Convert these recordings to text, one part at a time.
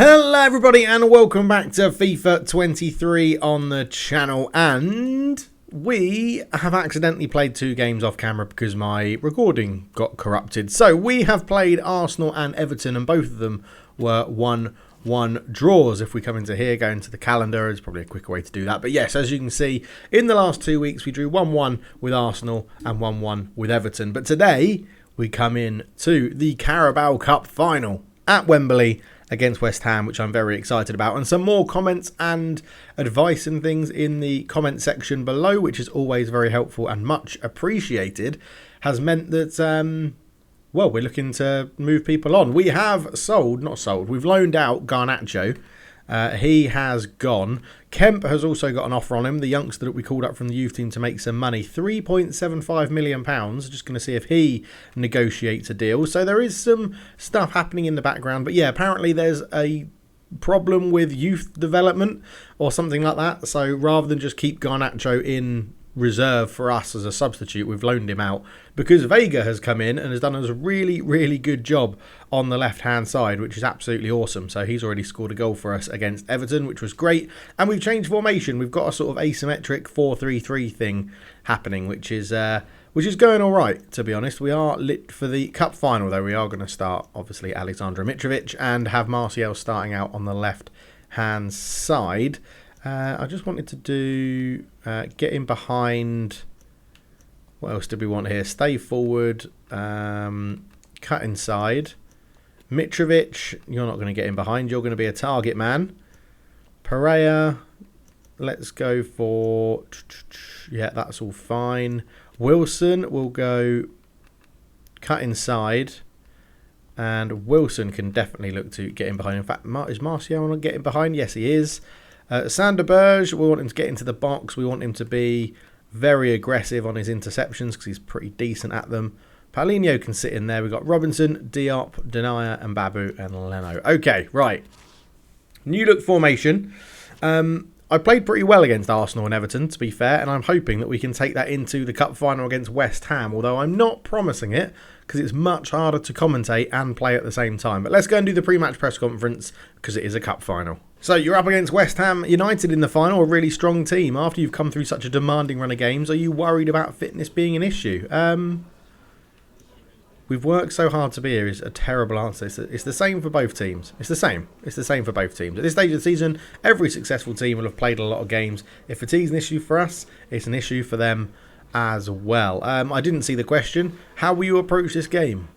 Hello everybody and welcome back to FIFA 23 on the channel, and we have accidentally played 2 games off camera because my recording got corrupted. So we have played Arsenal and Everton, and both of them were 1-1 draws. If we come into here, go into the calendar, it's probably a quicker way to do that. But yes, as you can see, in the last 2 weeks we drew 1-1 with Arsenal and 1-1 with Everton. But today we come in to the Carabao Cup final at Wembley against West Ham, which I'm very excited about. And some more comments and advice and things in the comment section below, which is always very helpful and much appreciated, has meant that, well, we're looking to move people on. We have we've loaned out Garnacho. He has gone. Kemp has also got an offer on him, the youngster that we called up from the youth team to make some money. £3.75 million. Just going to see if he negotiates a deal. So there is some stuff happening in the background. But yeah, apparently there's a problem with youth development or something like that. So rather than just keep Garnacho in reserve for us as a substitute, we've loaned him out because Vega has come in and has done a really good job on the left hand side, which is absolutely awesome. So he's already scored a goal for us against Everton, which was great. And we've changed formation. We've got a sort of asymmetric 4-3-3 thing happening, which is going all right, to be honest. We are lit for the cup final, though. We are going to start obviously Aleksandar Mitrovic and have Martial starting out on the left hand side. I just wanted to do get in behind. What else did we want here? Stay forward, cut inside. Mitrovic, you're not going to get in behind. You're going to be a target man. Pereira, let's go for... Yeah, that's all fine. Wilson will go cut inside. And Wilson can definitely look to get in behind. In fact, is Martial not getting behind? Yes, he is. Sander Berge, we want him to get into the box. We want him to be very aggressive on his interceptions because he's pretty decent at them. Paulinho can sit in there. We've got Robinson, Diop, Denier, and Babu and Leno. Okay, right. New look formation. I played pretty well against Arsenal and Everton, to be fair, and I'm hoping that we can take that into the cup final against West Ham, although I'm not promising it because it's much harder to commentate and play at the same time. But let's go and do the pre-match press conference because it is a cup final. So you're up against West Ham United in the final, a really strong team. After you've come through such a demanding run of games, are you worried about fitness being an issue? We've worked so hard to be here is a terrible answer. It's the same for both teams. It's the same for both teams. At this stage of the season, every successful team will have played a lot of games. If fatigue's an issue for us, it's an issue for them as well. I didn't see the question. How will you approach this game?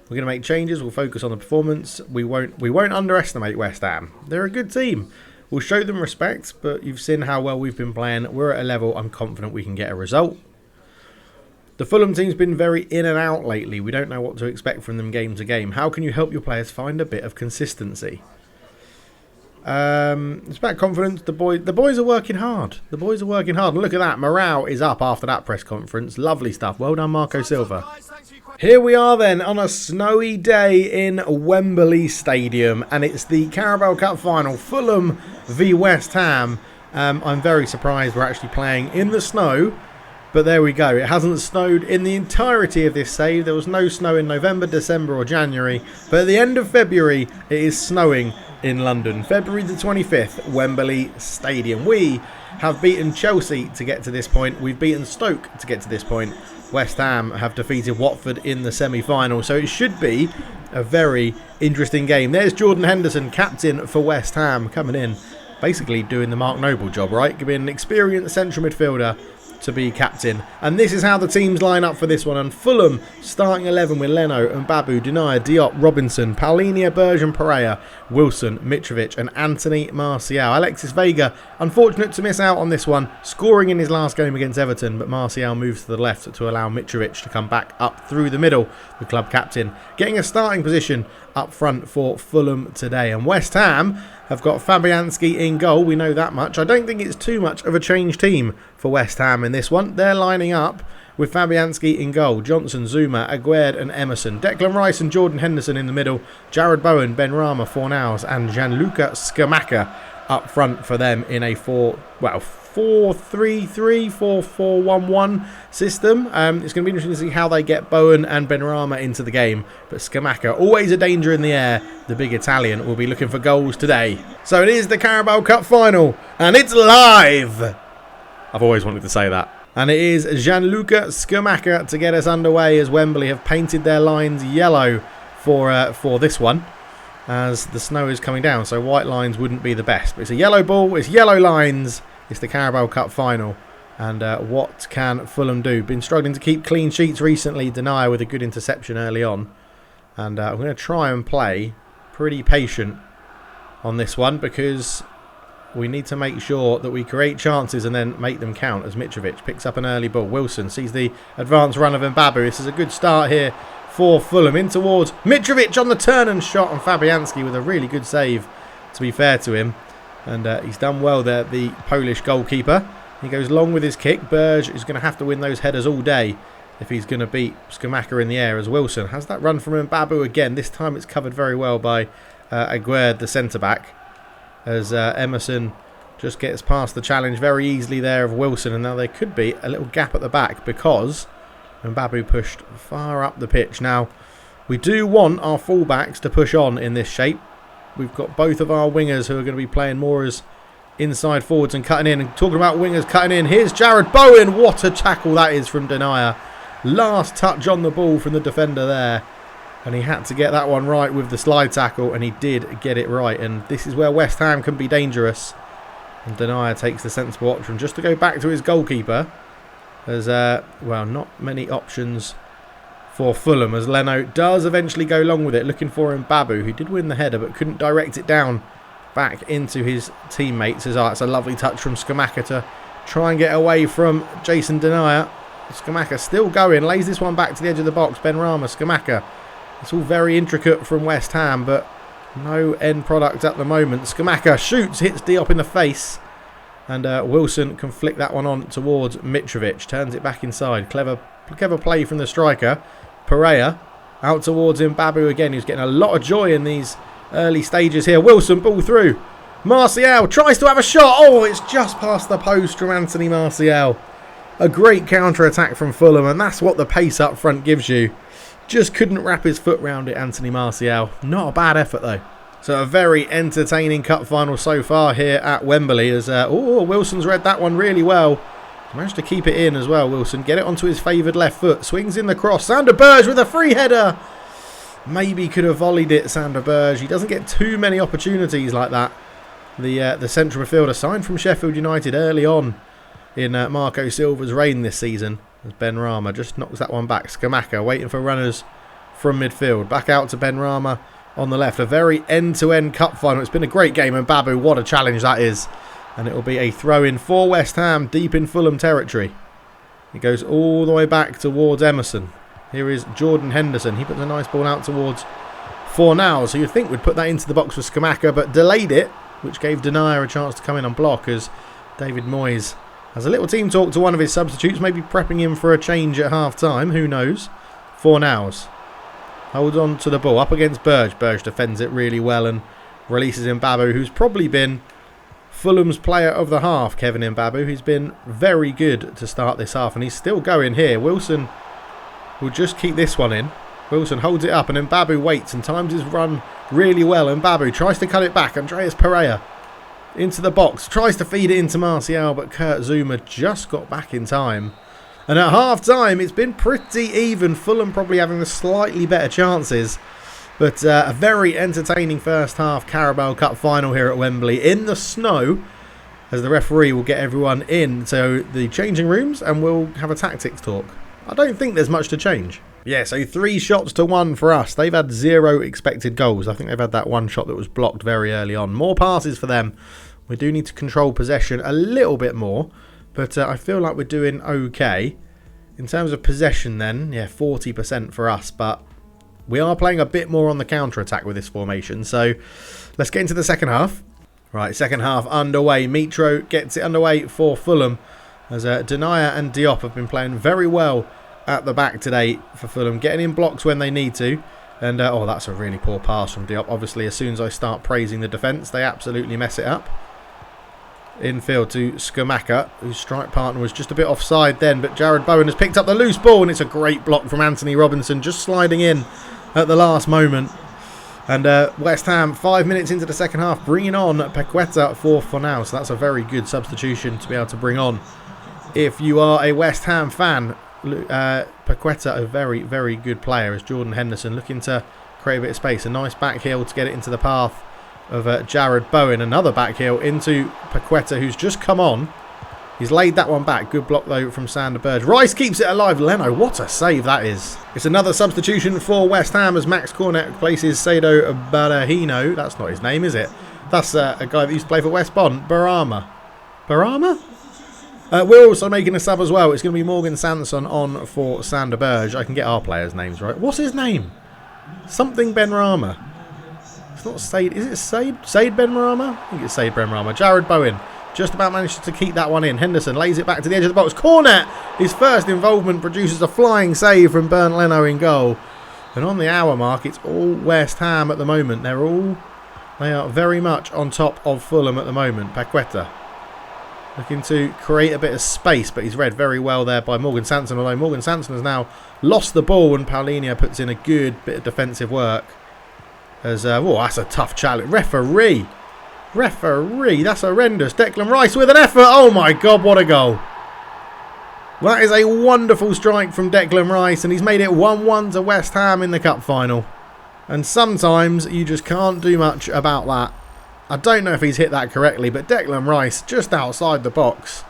We're going to make changes. We'll focus on the performance. We won't underestimate West Ham. They're a good team. We'll show them respect, but you've seen how well we've been playing. We're at a level I'm confident we can get a result. The Fulham team's been very in and out lately. We don't know what to expect from them game to game. How can you help your players find a bit of consistency? It's about confidence. The boys are working hard. The boys are working hard. And look at that. Morale is up after that press conference. Lovely stuff. Well done, Marco Silva. Here we are then on a snowy day in Wembley Stadium, and it's the Carabao Cup final, Fulham v West Ham. I'm very surprised we're actually playing in the snow, but there we go. It hasn't snowed in the entirety of this save. There was no snow in November, December or January, but at the end of February it is snowing in London. February the 25th, Wembley Stadium. We have beaten Chelsea to get to this point. We've beaten Stoke to get to this point. West Ham have defeated Watford in the semi-final, so it should be a very interesting game. There's Jordan Henderson, captain for West Ham, coming in, basically doing the Mark Noble job, right? Giving an experienced central midfielder to be captain. And this is how the teams line up for this one. And Fulham starting 11 with Leno and Babu, Denier, Diop, Robinson, Paulinho, Berge and Pereira, Wilson, Mitrovic and Anthony Martial. Alexis Vega, unfortunate to miss out on this one, scoring in his last game against Everton, but Martial moves to the left to allow Mitrovic to come back up through the middle, the club captain, getting a starting position up front for Fulham today. And West Ham have got Fabianski in goal, we know that much. I don't think it's too much of a change team for West Ham in this one. They're lining up with Fabianski in goal, Johnson, Zuma, Aguerd and Emerson, Declan Rice and Jordan Henderson in the middle, Jared Bowen, Ben Rama, Fornals and Gianluca Scamacca up front for them in a 4-3-3, 4-4-1-1 system. It's going to be interesting to see how they get Bowen and Benrahma into the game. But Scamacca, always a danger in the air. The big Italian will be looking for goals today. So it is the Carabao Cup final, and it's live. I've always wanted to say that. And it is Gianluca Scamacca to get us underway, as Wembley have painted their lines yellow for this one, as the snow is coming down. So white lines wouldn't be the best. But it's a yellow ball, it's yellow lines. It's the Carabao Cup final. And what can Fulham do? Been struggling to keep clean sheets recently. Denier with a good interception early on. And I'm going to try and play pretty patient on this one, because we need to make sure that we create chances and then make them count, as Mitrovic picks up an early ball. Wilson sees the advanced run of Mbabu. This is a good start here for Fulham. In towards Mitrovic on the turn and shot, and Fabianski with a really good save, to be fair to him. And he's done well there, the Polish goalkeeper. He goes long with his kick. Berge is going to have to win those headers all day if he's going to beat Scamacca in the air, as Wilson has that run from Mbabu again. This time it's covered very well by Aguerd, the centre-back, as Emerson just gets past the challenge very easily there of Wilson. And now there could be a little gap at the back, because Mbabu pushed far up the pitch. Now, we do want our fullbacks to push on in this shape. We've got both of our wingers who are going to be playing more as inside forwards and cutting in. And talking about wingers cutting in, here's Jared Bowen. What a tackle that is from Denier. Last touch on the ball from the defender there. And he had to get that one right with the slide tackle, and he did get it right. And this is where West Ham can be dangerous. And Denier takes the sensible option just to go back to his goalkeeper. There's, well, not many options for Fulham, as Leno does eventually go long with it, looking for Mbabu, who did win the header but couldn't direct it down back into his teammates. As it's a lovely touch from Scamacca to try and get away from Jason Denier. Scamacca still going, lays this one back to the edge of the box. Benrahma, Scamacca. It's all very intricate from West Ham, but no end product at the moment. Scamacca shoots, hits Diop in the face. And Wilson can flick that one on towards Mitrovic. Turns it back inside. Clever play from the striker. Pereira out towards Mbabu again, who's getting a lot of joy in these early stages here. Wilson, ball through. Martial tries to have a shot. Oh, it's just past the post from Anthony Martial. A great counter-attack from Fulham, and that's what the pace up front gives you. Just couldn't wrap his foot round it, Anthony Martial. Not a bad effort, though. So a very entertaining cup final so far here at Wembley. As Wilson's read that one really well. Managed to keep it in as well, Wilson. Get it onto his favoured left foot. Swings in the cross. Sander Berge with a free header. Maybe could have volleyed it, Sander Berge. He doesn't get too many opportunities like that. The central midfielder signed from Sheffield United early on in Marco Silva's reign this season. As Benrahma just knocks that one back. Scamacca waiting for runners from midfield. Back out to Benrahma on the left. A very end-to-end cup final. It's been a great game. And Mbabu, what a challenge that is. And it will be a throw-in for West Ham deep in Fulham territory. It goes all the way back towards Emerson. Here is Jordan Henderson. He puts a nice ball out towards Fornals, so you'd think would put that into the box for Scamacca, but delayed it, which gave Denier a chance to come in and block, as David Moyes has a little team talk to one of his substitutes, maybe prepping him for a change at half-time. Who knows? Fornals holds on to the ball up against Berge. Berge defends it really well and releases Mbabu, who's probably been Fulham's player of the half, Kevin Mbabu. He's been very good to start this half, and he's still going here. Wilson will just keep this one in. Wilson holds it up, and Mbabu waits and times his run really well. Mbabu tries to cut it back. Andreas Pereira into the box. Tries to feed it into Martial, but Kurt Zuma just got back in time. And at half-time, it's been pretty even. Fulham probably having the slightly better chances. But a very entertaining first half Carabao Cup final here at Wembley in the snow, as the referee will get everyone into the changing rooms and we'll have a tactics talk. I don't think there's much to change. Yeah, so 3 shots to 1 for us. They've had 0 expected goals. I think they've had that one shot that was blocked very early on. More passes for them. We do need to control possession a little bit more, but I feel like we're doing okay. In terms of possession then, yeah, 40% for us, but we are playing a bit more on the counter-attack with this formation. So let's get into the second half. Right, second half underway. Mitro gets it underway for Fulham, as Denier and Diop have been playing very well at the back today for Fulham, getting in blocks when they need to. And, oh, that's a really poor pass from Diop. Obviously, as soon as I start praising the defence, they absolutely mess it up. Infield to Skamaka, whose strike partner was just a bit offside then, but Jared Bowen has picked up the loose ball, and it's a great block from Anthony Robinson, just sliding in at the last moment. And West Ham, 5 minutes into the second half, bringing on Paqueta for Final. So that's a very good substitution to be able to bring on. If you are a West Ham fan, Paqueta, a very, very good player, as Jordan Henderson looking to create a bit of space. A nice back heel to get it into the path of Jared Bowen. Another back heel into Paqueta, who's just come on. He's laid that one back. Good block, though, from Sander Berge. Rice keeps it alive. Leno, what a save that is. It's another substitution for West Ham as Max Cornet places Saido Barahino. That's not his name, is it? That's a guy that used to play for West Bond. Barama? We're also making a sub as well. It's going to be Morgan Sanson on for Sander Berge. I can get our players' names right. What's his name? Something Benrahma. It's not Said. Is it Said? Said Benrahma? I think it's Said Benrahma. Jared Bowen just about managed to keep that one in. Henderson lays it back to the edge of the box. Cornet, his first involvement, produces a flying save from Bernd Leno in goal. And on the hour mark, it's all West Ham at the moment. They are very much on top of Fulham at the moment. Paqueta looking to create a bit of space, but he's read very well there by Morgan Sanson. Although Morgan Sanson has now lost the ball, and Paulinho puts in a good bit of defensive work. As that's a tough challenge. Referee, that's horrendous. Declan Rice with an effort. Oh my God, what a goal. That is a wonderful strike from Declan Rice, and he's made it 1-1 to West Ham in the cup final. And sometimes you just can't do much about that. I don't know if he's hit that correctly, but Declan Rice just outside the box.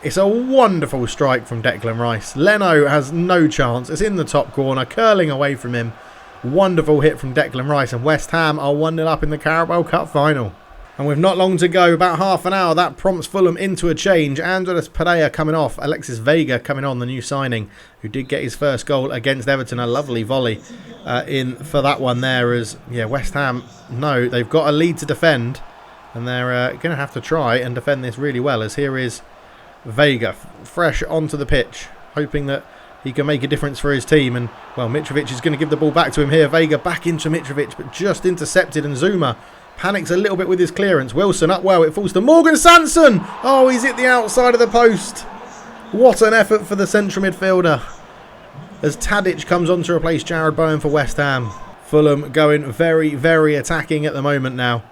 It's a wonderful strike from Declan Rice. Leno has no chance. It's in the top corner, curling away from him. Wonderful hit from Declan Rice, and West Ham are 1-0 up in the Carabao Cup final. And with not long to go, about half an hour, that prompts Fulham into a change. Andres Pereira coming off, Alexis Vega coming on, the new signing, who did get his first goal against Everton. A lovely volley in for that one there, as West Ham know they've got a lead to defend, and they're going to have to try and defend this really well, as here is Vega, fresh onto the pitch, hoping that he can make a difference for his team. And, well, Mitrovic is going to give the ball back to him here. Vega back into Mitrovic, but just intercepted, and Zuma panics a little bit with his clearance. Wilson up well. It falls to Morgan Sanson. Oh, he's hit the outside of the post. What an effort for the central midfielder, as Tadic comes on to replace Jared Bowen for West Ham. Fulham going very, very attacking at the moment now.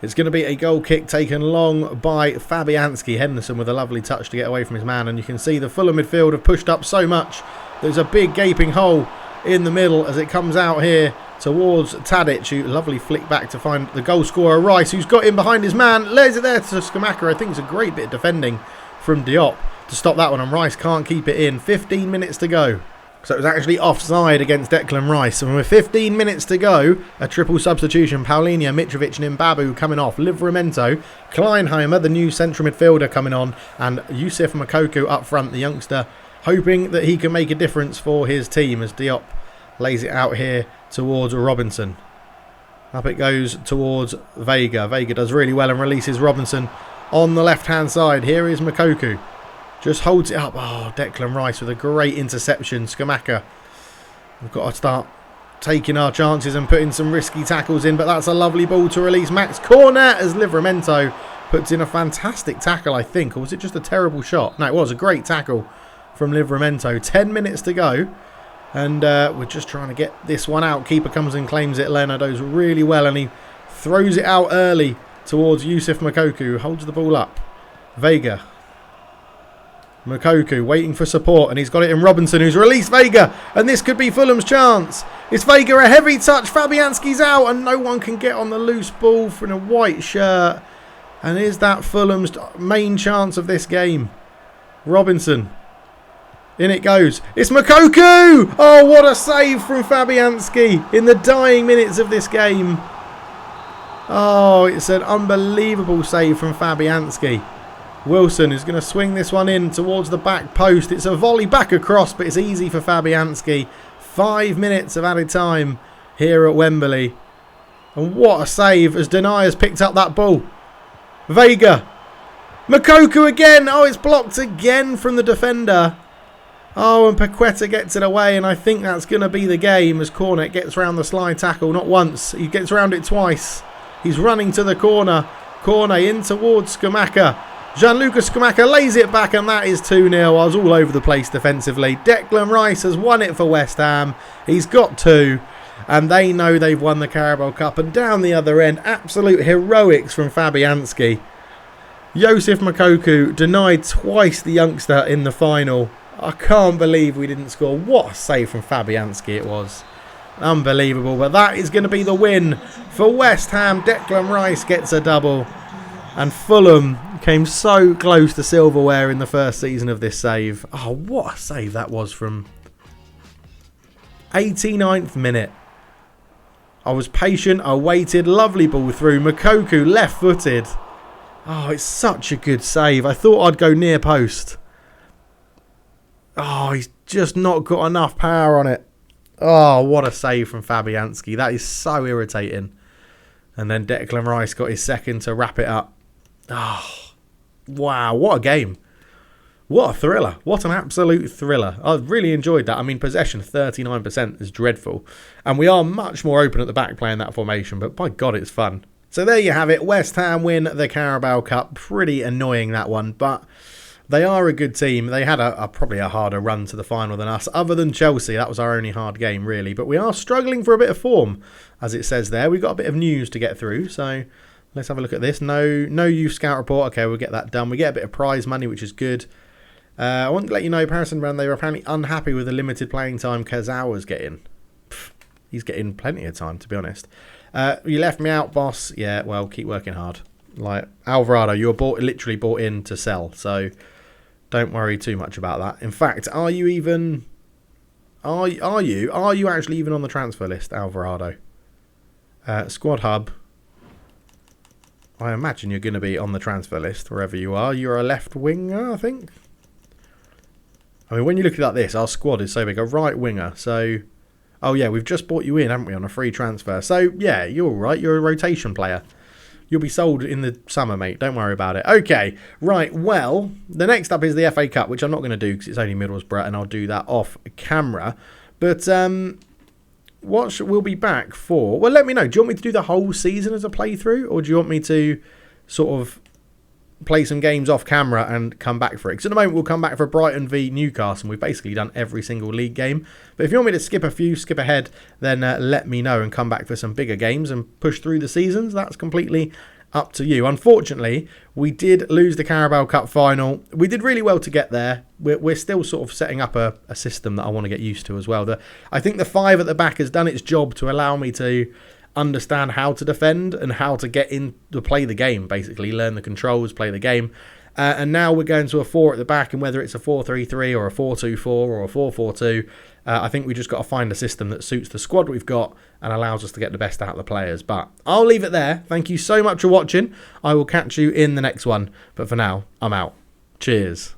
It's going to be a goal kick taken long by Fabianski. Henderson with a lovely touch to get away from his man. And you can see the Fulham midfield have pushed up so much. There's a big gaping hole in the middle as it comes out here towards Tadic, who lovely flick back to find the goal scorer Rice, who's got in behind his man. Lays it there to Skamaka. I think it's a great bit of defending from Diop to stop that one, and Rice can't keep it in. 15 minutes to go. So it was actually offside against Declan Rice. And with 15 minutes to go, a triple substitution. Paulinho, Mitrovic and Mbabu coming off. Livramento, Kleinheimer, the new central midfielder, coming on. And Yusuf Moukoko up front, the youngster, hoping that he can make a difference for his team, as Diop lays it out here towards Robinson. Up it goes towards Vega. Vega does really well and releases Robinson on the left-hand side. Here is Moukoko. Just holds it up. Oh, Declan Rice with a great interception. Skamaka. We've got to start taking our chances and putting some risky tackles in, but that's a lovely ball to release Max Cornet, as Livramento puts in a fantastic tackle, I think. Or was it just a terrible shot? No, it was a great tackle from Livramento. 10 minutes to go. And we're just trying to get this one out. Keeper comes and claims it. Leno does really well, and he throws it out early towards Yusuf Moukoko, who holds the ball up. Vega. Moukoko waiting for support, and he's got it in Robinson, who's released Vega, and this could be Fulham's chance. It's Vega, a heavy touch. Fabianski's out, and no one can get on the loose ball from a white shirt. And is that Fulham's main chance of this game? Robinson. In it goes. It's Moukoko! Oh, what a save from Fabianski in the dying minutes of this game. Oh, it's an unbelievable save from Fabianski. Wilson is going to swing this one in towards the back post. It's a volley back across, but it's easy for Fabianski. 5 minutes of added time here at Wembley. And what a save as Denaya's picked up that ball. Vega. Moukoko again. Oh, it's blocked again from the defender. Oh, and Paqueta gets it away, and I think that's going to be the game as Cornet gets around the slide tackle. Not once. He gets around it twice. He's running to the corner. corner in towards Skamaka. Gianluca Skamaka lays it back, and that is 2-0. I was all over the place defensively. Declan Rice has won it for West Ham. He's got 2. And they know they've won the Carabao Cup. And down the other end, absolute heroics from Fabianski. Joseph Moukoko denied twice the youngster in the final. I can't believe we didn't score. What a save from Fabianski it was. Unbelievable. But that is going to be the win for West Ham. Declan Rice gets a double. And Fulham came so close to silverware in the first season of this save. Oh, what a save that was from 89th minute. I was patient. I waited. Lovely ball through. Moukoko left-footed. Oh, it's such a good save. I thought I'd go near post. Oh, he's just not got enough power on it. Oh, what a save from Fabianski. That is so irritating. And then Declan Rice got his second to wrap it up. Oh, wow. What a game. What a thriller. What an absolute thriller. I really enjoyed that. I mean, possession 39% is dreadful. And we are much more open at the back playing that formation. But by God, it's fun. So there you have it. West Ham win the Carabao Cup. Pretty annoying, that one. But they are a good team. They had probably a harder run to the final than us. Other than Chelsea, that was our only hard game, really. But we are struggling for a bit of form, as it says there. We've got a bit of news to get through. So let's have a look at this. No youth scout report. Okay, we'll get that done. We get a bit of prize money, which is good. I want to let you know, Parison Brand, they were apparently unhappy with the limited playing time Kazawa's getting. He's getting plenty of time, to be honest. You left me out, boss. Yeah, well, keep working hard. Like, Alvarado, you were literally bought in to sell, so don't worry too much about that. In fact, are you actually even on the transfer list, Alvarado? Squad hub. I imagine you're going to be on the transfer list wherever you are. You're a left winger, I think. I mean, when you look at it like this, our squad is so big. A right winger, so... Oh, yeah, we've just bought you in, haven't we, on a free transfer. So, yeah, you're all right. You're a rotation player. You'll be sold in the summer, mate. Don't worry about it. Okay, right, well, the next up is the FA Cup, which I'm not going to do because it's only Middlesbrough, and I'll do that off camera. But we'll be back for... Well, let me know. Do you want me to do the whole season as a playthrough, or do you want me to sort of play some games off camera and come back for it? Because at the moment we'll come back for Brighton v Newcastle, and we've basically done every single league game. But if you want me to skip ahead, then let me know and come back for some bigger games and push through the seasons. That's completely up to you. Unfortunately, we did lose the Carabao Cup final. We did really well to get there. We're still sort of setting up a system that I want to get used to as well. I think the 5 at the back has done its job to allow me to understand how to defend and how to get in to play the game, basically learn the controls, play the game. And now we're going to a 4 at the back, and whether it's a 4-3-3 or a 4-2-4 or a 4-4-2, I think we just got to find a system that suits the squad we've got and allows us to get the best out of the players. But I'll leave it there. Thank you so much for watching. I will catch you in the next one. But for now, I'm out. Cheers.